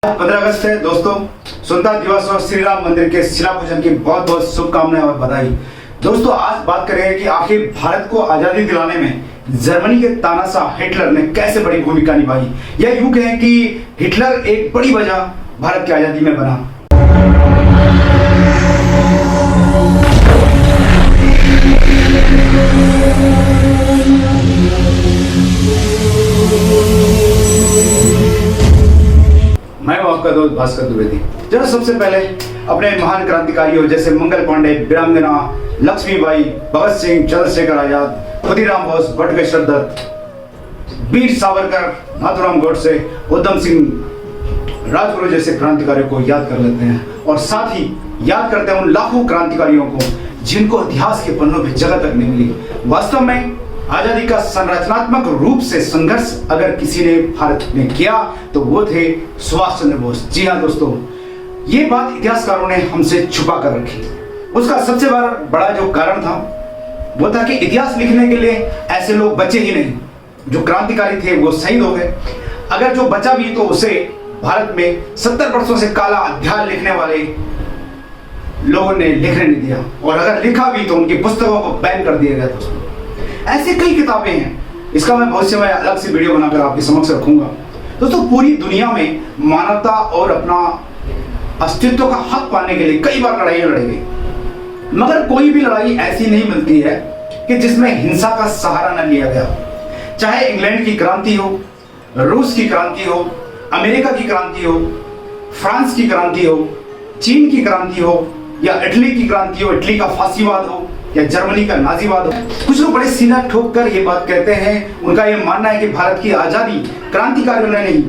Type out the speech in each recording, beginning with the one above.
15 अगस्त है दोस्तों, स्वतंत्रता दिवस और श्री राम मंदिर के शिला पूजन की बहुत बहुत शुभकामनाएं और बधाई। दोस्तों आज बात करेंगे कि आखिर भारत को आजादी दिलाने में जर्मनी के तानाशाह हिटलर ने कैसे बड़ी भूमिका निभाई, या यूं कहें कि हिटलर एक बड़ी वजह भारत की आजादी में बना। मैं हूं आपका दोस्त भास्कर द्विवेदी। जरा सबसे पहले अपने महान क्रांतिकारियों जैसे मंगल पांडे, वीरांगना लक्ष्मीबाई, भगत सिंह, चंद्रशेखर आजाद, खुदीराम बोस, बटुकेश्वर दत्त, वीर सावरकर, नाथूराम गोडसे, उधम सिंह राजगुरु जैसे क्रांतिकारियों को याद कर लेते हैं और साथ ही याद करते हैं उन लाखों क्रांतिकारियों को जिनको इतिहास के पन्नों में जगह तक नहीं मिली। वास्तव में आजादी का संरचनात्मक रूप से संघर्ष अगर किसी ने भारत में किया तो वो थे सुभाष चंद्र बोस। जी हाँ दोस्तों, ये बात इतिहासकारों ने हमसे छुपा कर रखी। उसका सबसे बड़ा जो कारण था वो था कि इतिहास लिखने के लिए ऐसे लोग बचे ही नहीं। जो क्रांतिकारी थे वो शहीद हो गए। अगर जो बचा भी तो उसे भारत में 70 वर्षों से काला अध्याय लिखने वाले लोगों ने लिखने नहीं दिया, और अगर लिखा भी तो उनकी पुस्तकों को बैन कर दिया गया। दोस्तों ऐसे कई किताबें हैं, इसका मैं भविष्य में अलग से वीडियो बनाकर आपके समक्ष रखूंगा। दोस्तों पूरी दुनिया में मानवता और अपना अस्तित्व का हक पाने के लिए कई बार लड़ाइयां लड़ी गई, मगर कोई भी लड़ाई ऐसी नहीं मिलती है कि जिसमें हिंसा का सहारा न लिया गया। चाहे इंग्लैंड की क्रांति हो, रूस की क्रांति हो, अमेरिका की क्रांति हो, फ्रांस की क्रांति हो, चीन की क्रांति हो, या इटली की क्रांति हो, इटली का फांसीवाद हो, या जर्मनी का नाजीवाद हो। कुछ लोग बड़े सीना ठोक कर ये बात कहते हैं, उनका ये मानना है कि भारत की आजादी क्रांतिकारियों ने नहीं,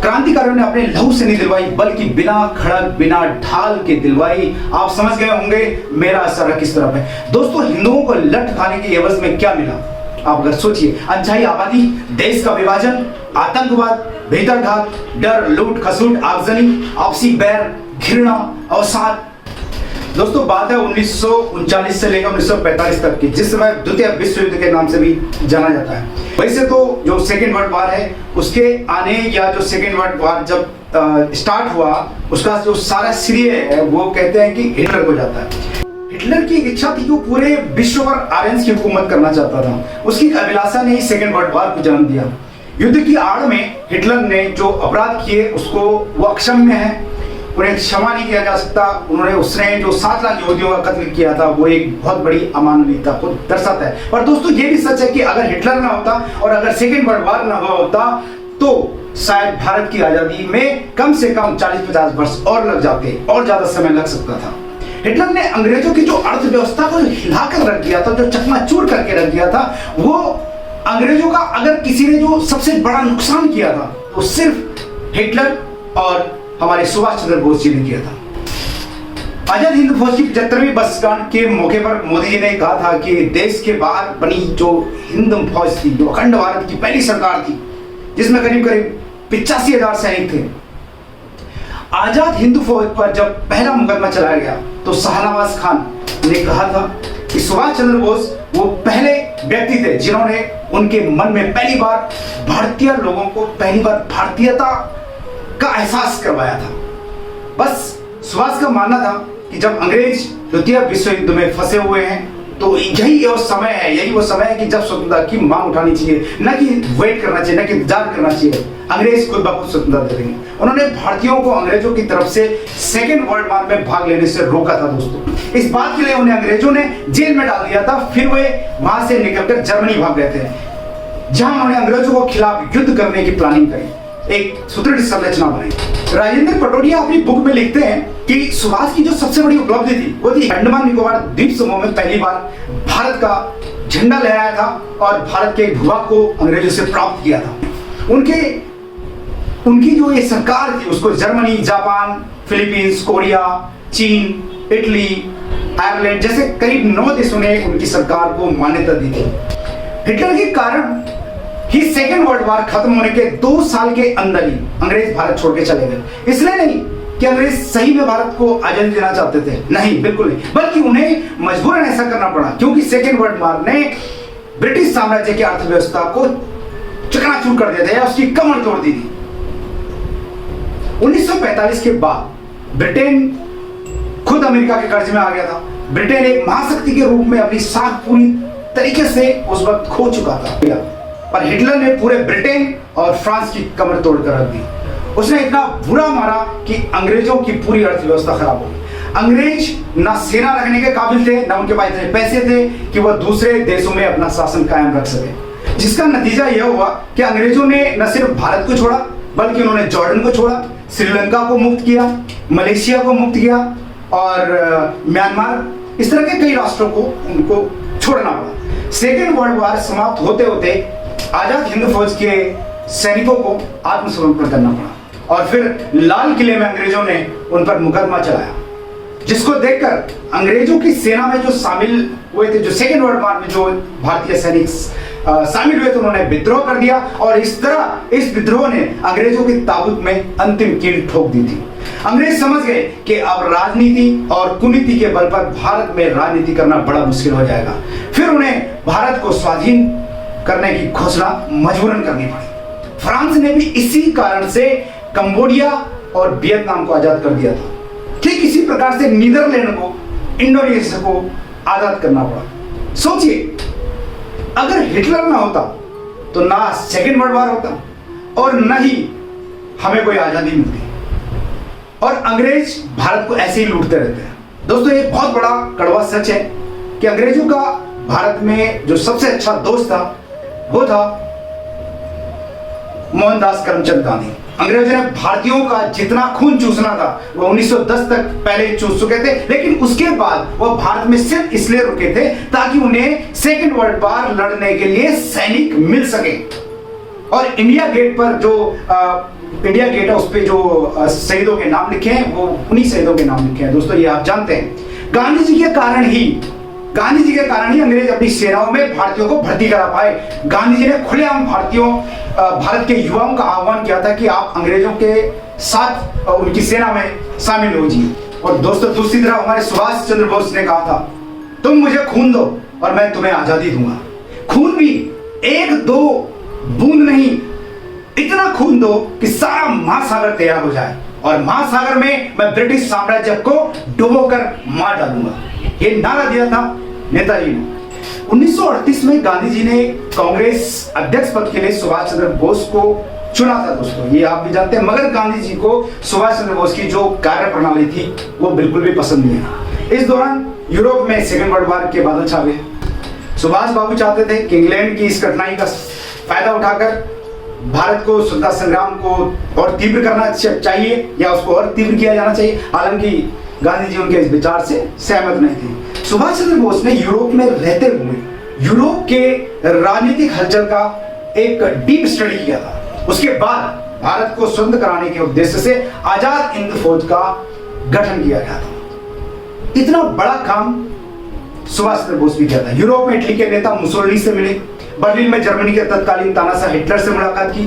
क्रांतिकारियों ने अपने लहू से नहीं दिलवाई, बल्कि बिना खड़क बिना ढाल के दिलवाई। आप समझ गए होंगे मेरा असर किस तरफ है। दोस्तों हिंदुओं को लठ खाने के एवज में क्या मिला, आप अगर सोचिए, अनचाही आबादी, देश का विभाजन, आतंकवाद, भीतरघात, डर, लूट खसूट, आगजनी, आपसी बैर, घृणा, अवसाद। दोस्तों बात है 1939 से लेकर 1945 तक की, जिस समय द्वितीय विश्व युद्ध के नाम से भी जाना जाता है। वैसे तो जो सेकेंड वर्ल्ड वॉर है उसके आने, या जो सेकेंड वर्ल्ड वॉर जब स्टार्ट हुआ उसका जो सारा श्रेय है वो कहते हैं कि हिटलर को जाता है। हिटलर की इच्छा थी कि वो पूरे विश्व पर आर्यंस की हुकूमत करना चाहता था। उसकी अभिलाषा ने ही सेकेंड वर्ल्ड वॉर को जन्म दिया। युद्ध की आड़ में हिटलर ने जो अपराध किए उसको वो अक्षम्य है, उन्हें क्षमा नहीं किया जा सकता। उसने जो 7 लाख यहूदियों का कत्ल किया था वो एक बहुत बड़ी अमानवीयता को दर्शाता है। पर दोस्तों ये भी सच है कि अगर हिटलर ना होता और अगर सेकेंड वर्ल्ड वॉर ना हुआ होता तो शायद भारत की आजादी में कम से कम 40-50 वर्ष और लग जाते, और ज्यादा समय लग सकता था। हिटलर ने अंग्रेजों की जो अर्थव्यवस्था को हिलाकर रख दिया था, जो चकनाचूर करके रख दिया था, वो अंग्रेजों का अगर किसी ने जो सबसे बड़ा नुकसान किया था तो सिर्फ हिटलर और हमारे सुभाष चंद्र बोस जी ने किया था। आजाद हिंद फौज की 75वीं वर्षगांठ के मौके पर मोदी जी ने कहा था कि देश के बाहर बनी जो हिंद फौज थी, जो अखंड भारत की पहली सरकार थी, जिसमें करीब 85,000 सैनिक थे। आजाद हिंद फौज पर जब पहला मुकदमा चलाया गया तो शाहनवाज खान ने कहा था कि सुभाष चंद्र बोस वो पहले व्यक्ति थे जिन्होंने उनके मन में पहली बार भारतीय लोगों को पहली बार भारतीयता का एहसास करवाया था। बस सुभाष का मानना था कि जब अंग्रेज द्वितीय विश्व युद्ध में फंसे हुए हैं तो यही वो समय है कि जब स्वतंत्रता की मांग उठानी चाहिए, न कि वेट करना चाहिए, न कि इंतजार करना चाहिए। अंग्रेज खुद ब खुद स्वतंत्रता दे देंगे। उन्होंने भारतीयों को अंग्रेजों की तरफ से सेकेंड वर्ल्ड वॉर में भाग लेने से रोका था। दोस्तों इस बात के लिए उन्हें अंग्रेजों ने जेल में डाल दिया था। फिर वे वहां से निकलकर जर्मनी भाग गए थे, जहां उन्होंने अंग्रेजों के खिलाफ युद्ध करने की प्लानिंग करी, एक सुदृढ़ संरचना बनाई। राजेंद्र पटोडिया अपनी बुक में लिखते हैं कि सुभाष की जो सबसे बड़ी उपलब्धि थी वो थी अंडमान निकोबार द्वीप समूह में पहली बार भारत का झंडा लहराया था और भारत के भूभाग को अंग्रेजों से प्राप्त किया था। उनकी जो ये सरकार थी उसको जर्मनी, जापान, फिलीपींस, कोरिया, चीन, इटली, आयरलैंड जैसे करीब 9 देशों ने उनकी सरकार को मान्यता दी थी। हिटलर के कारण ही सेकेंड वर्ल्ड वॉर खत्म होने के 2 साल के अंदर ही अंग्रेज भारत छोड़ के चले गए। इसलिए नहीं कि अंग्रेज सही में भारत को आजादी देना चाहते थे, नहीं, बिल्कुल नहीं, बल्कि उन्हें मजबूरन ऐसा करना पड़ा क्योंकि सेकेंड वर्ल्ड वॉर ने ब्रिटिश साम्राज्य की अर्थव्यवस्था को चकनाचूर कर दिया था या उसकी कमर तोड़ दी थी। 1945 के बाद ब्रिटेन खुद अमेरिका के कर्ज में आ गया था। ब्रिटेन एक महाशक्ति के रूप में अपनी साख पूरी तरीके से उस वक्त खो चुका था, पर हिटलर ने पूरे ब्रिटेन और फ्रांस की कमर तोड़कर रख दी। उसने इतना बुरा मारा कि अंग्रेजों की पूरी अर्थव्यवस्था खराब हो गई। अंग्रेज ना सेना रखने के काबिल थे, ना उनके पास इतने पैसे थे कि वह दूसरे देशों में अपना शासन कायम रख सके, जिसका नतीजा यह हुआ कि अंग्रेजों ने न सिर्फ भारत को छोड़ा, बल्कि उन्होंने जॉर्डन को छोड़ा, श्रीलंका को मुक्त किया, मलेशिया को मुक्त किया और म्यांमार, इस तरह के कई राष्ट्रों को उनको छोड़ना पड़ा। सेकेंड वर्ल्ड वॉर समाप्त होते होते आजाद हिंद फौज के सैनिकों को आत्मसमर्पण करना पड़ा और फिर लाल किले में अंग्रेजों ने उन पर मुकदमा चलाया, जिसको देखकर अंग्रेजों की सेना में जो शामिल हुए थे, जो सेकेंड वर्ल्ड वॉर में जो भारतीय सैनिक शामिल हुए थे, उन्होंने विद्रोह कर दिया और इस तरह इस विद्रोह ने अंग्रेजों की ताबूत में अंतिम कील ठोक दी थी। अंग्रेज समझ गए कि अब राजनीति और कुनीति के बल पर भारत में राजनीति करना बड़ा मुश्किल हो जाएगा। फिर उन्हें भारत को स्वाधीन करने की घोषणा मजबूरन करनी पड़ी। फ्रांस ने भी इसी कारण से कंबोडिया और वियतनाम को आजाद कर दिया था। ठीक इसी प्रकार से नीदरलैंड को, इंडोनेशिया को आजाद करना पड़ा। सोचिए, अगर हिटलर ना होता तो ना सेकेंड वर्ल्ड वॉर होता और न ही हमें कोई आजादी मिलती, और अंग्रेज भारत को ऐसे ही लूटते रहते हैं। दोस्तों, ये बहुत बड़ा कड़वा सच है कि अंग्रेजों का भारत में जो सबसे अच्छा दोस्त था वो था मोहनदास करमचंद गांधी। अंग्रेजों ने भारतीयों का जितना खून चूसना था वो 1910 तक पहले चूस चुके थे, लेकिन उसके बाद वो भारत में सिर्फ इसलिए रुके थे ताकि उन्हें सेकेंड वर्ल्ड वॉर लड़ने के लिए सैनिक मिल सके। और इंडिया गेट पर जो इंडिया गेट है, उस पे जो शहीदों के नाम लिखे हैं वो उन्हीं शहीदों के नाम लिखे हैं। दोस्तों, ये आप जानते हैं, गांधी जी के कारण ही अंग्रेज अपनी सेनाओं में भारतीयों को भर्ती करा पाए। गांधी जी ने खुलेआम भारत के युवाओं का आह्वान किया था कि आप अंग्रेजों के साथ उनकी सेना में शामिल हो जी। और दोस्तों, दूसरी तरफ हमारे सुभाष चंद्र बोस ने कहा था, तुम मुझे खून दो और मैं तुम्हें आजादी दूंगा। खून भी एक दो बूंद नहीं, इतना खून दो कि सारा महासागर तैयार हो जाए और महासागर में मैं ब्रिटिश साम्राज्य को डुबोकर मार डालूंगा। ये नारा दिया था नेताजी ने। 1938 में गांधी जी ने कांग्रेस अध्यक्ष पद के लिए सुभाष चंद्र बोस को चुना था। दोस्तों, ये आप भी जानते हैं, मगर गांधी जी को सुभाष चंद्र बोस की जो कार्य प्रणाली थी वो बिल्कुल भी पसंद नहीं आई। इस दौरान यूरोप में सेकेंड वर्ल्ड वॉर के बादल छा गए। सुभाष बाबू चाहते थे कि इंग्लैंड की इस कठिनाई का फायदा उठाकर भारत को स्वतंत्रता संग्राम को और तीव्र करना चाहिए या उसको और तीव्र किया जाना चाहिए। हालांकि गांधी जी उनके इस विचार से सहमत नहीं थे। सुभाष चंद्र बोस ने यूरोप में रहते हुए यूरोप के राजनीतिक हलचल का एक डीप स्टडी किया था। उसके बाद भारत को स्वतंत्र कराने के उद्देश्य से आजाद हिंद फौज का गठन किया गया था। इतना बड़ा काम सुभाष चंद्र बोस भी किया था। यूरोप में इटली के नेता मुसोलिनी से मिले, बर्लिन में जर्मनी के तत्कालीन तानाशाह हिटलर से मुलाकात की।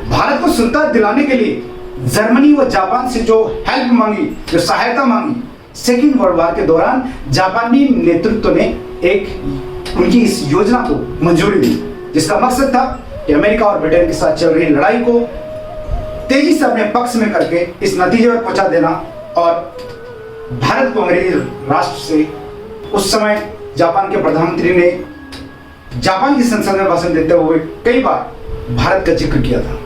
भारत को स्वतंत्रता दिलाने के लिए जर्मनी व जापान से जो हेल्प मांगी, जो सहायता मांगी, सेकेंड वर्ल्ड वॉर के दौरान जापानी नेतृत्व ने एक उनकी इस योजना को मंजूरी दी, जिसका मकसद था कि अमेरिका और ब्रिटेन के साथ चल रही लड़ाई को तेजी से अपने पक्ष में करके इस नतीजे पर पहुंचा देना और भारत को अंग्रेजी राष्ट्र से। उस समय जापान के प्रधानमंत्री ने जापान की संसद में भाषण देते हुए कई बार भारत का जिक्र किया था।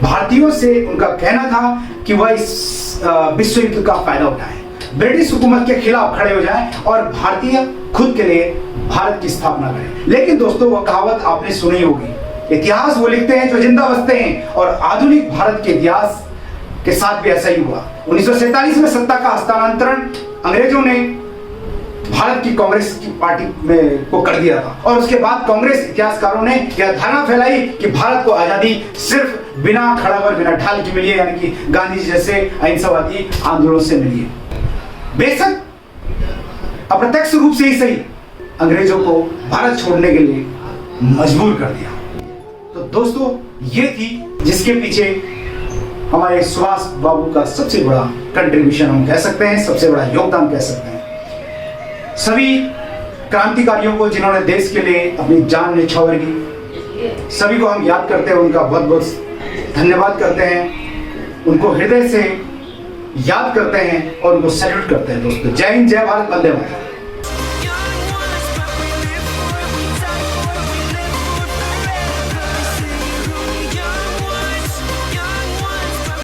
भारतीयों से उनका कहना था कि वह इस विश्व युद्ध का फायदा उठाएं, ब्रिटिश हुकूमत के खिलाफ खड़े हो जाएं और भारतीय खुद के लिए भारत की स्थापना करें। लेकिन दोस्तों, वह कहावत आपने सुनी होगी, इतिहास वो लिखते हैं जो जिंदा बसते हैं, और आधुनिक भारत के इतिहास के साथ भी ऐसा ही हुआ। 1947 में सत्ता का हस्तांतरण अंग्रेजों ने भारत की कांग्रेस की पार्टी में को कर दिया था, और उसके बाद कांग्रेस इतिहासकारों ने यह धारणा फैलाई कि भारत को आजादी सिर्फ बिना खड़ावर बिना ढाल की मिली है, यानी कि गांधी जी जैसे अहिंसावादी आंदोलन से मिली है। बेशक अप्रत्यक्ष रूप से ही सही अंग्रेजों को भारत छोड़ने के लिए मजबूर कर दिया। तो दोस्तों, ये थी जिसके पीछे हमारे सुभाष बाबू का सबसे बड़ा कंट्रीब्यूशन हम कह सकते हैं, सबसे बड़ा योगदान कह सकते हैं। सभी क्रांतिकारियों को जिन्होंने देश के लिए अपनी जान न्यौछावर की, सभी को हम याद करते हैं, उनका बहुत बहुत धन्यवाद करते हैं। उनको हृदय से याद करते हैं और उनको सैल्यूट करते हैं दोस्तों। जय हिंद, जय भारत, वंदे मातरम।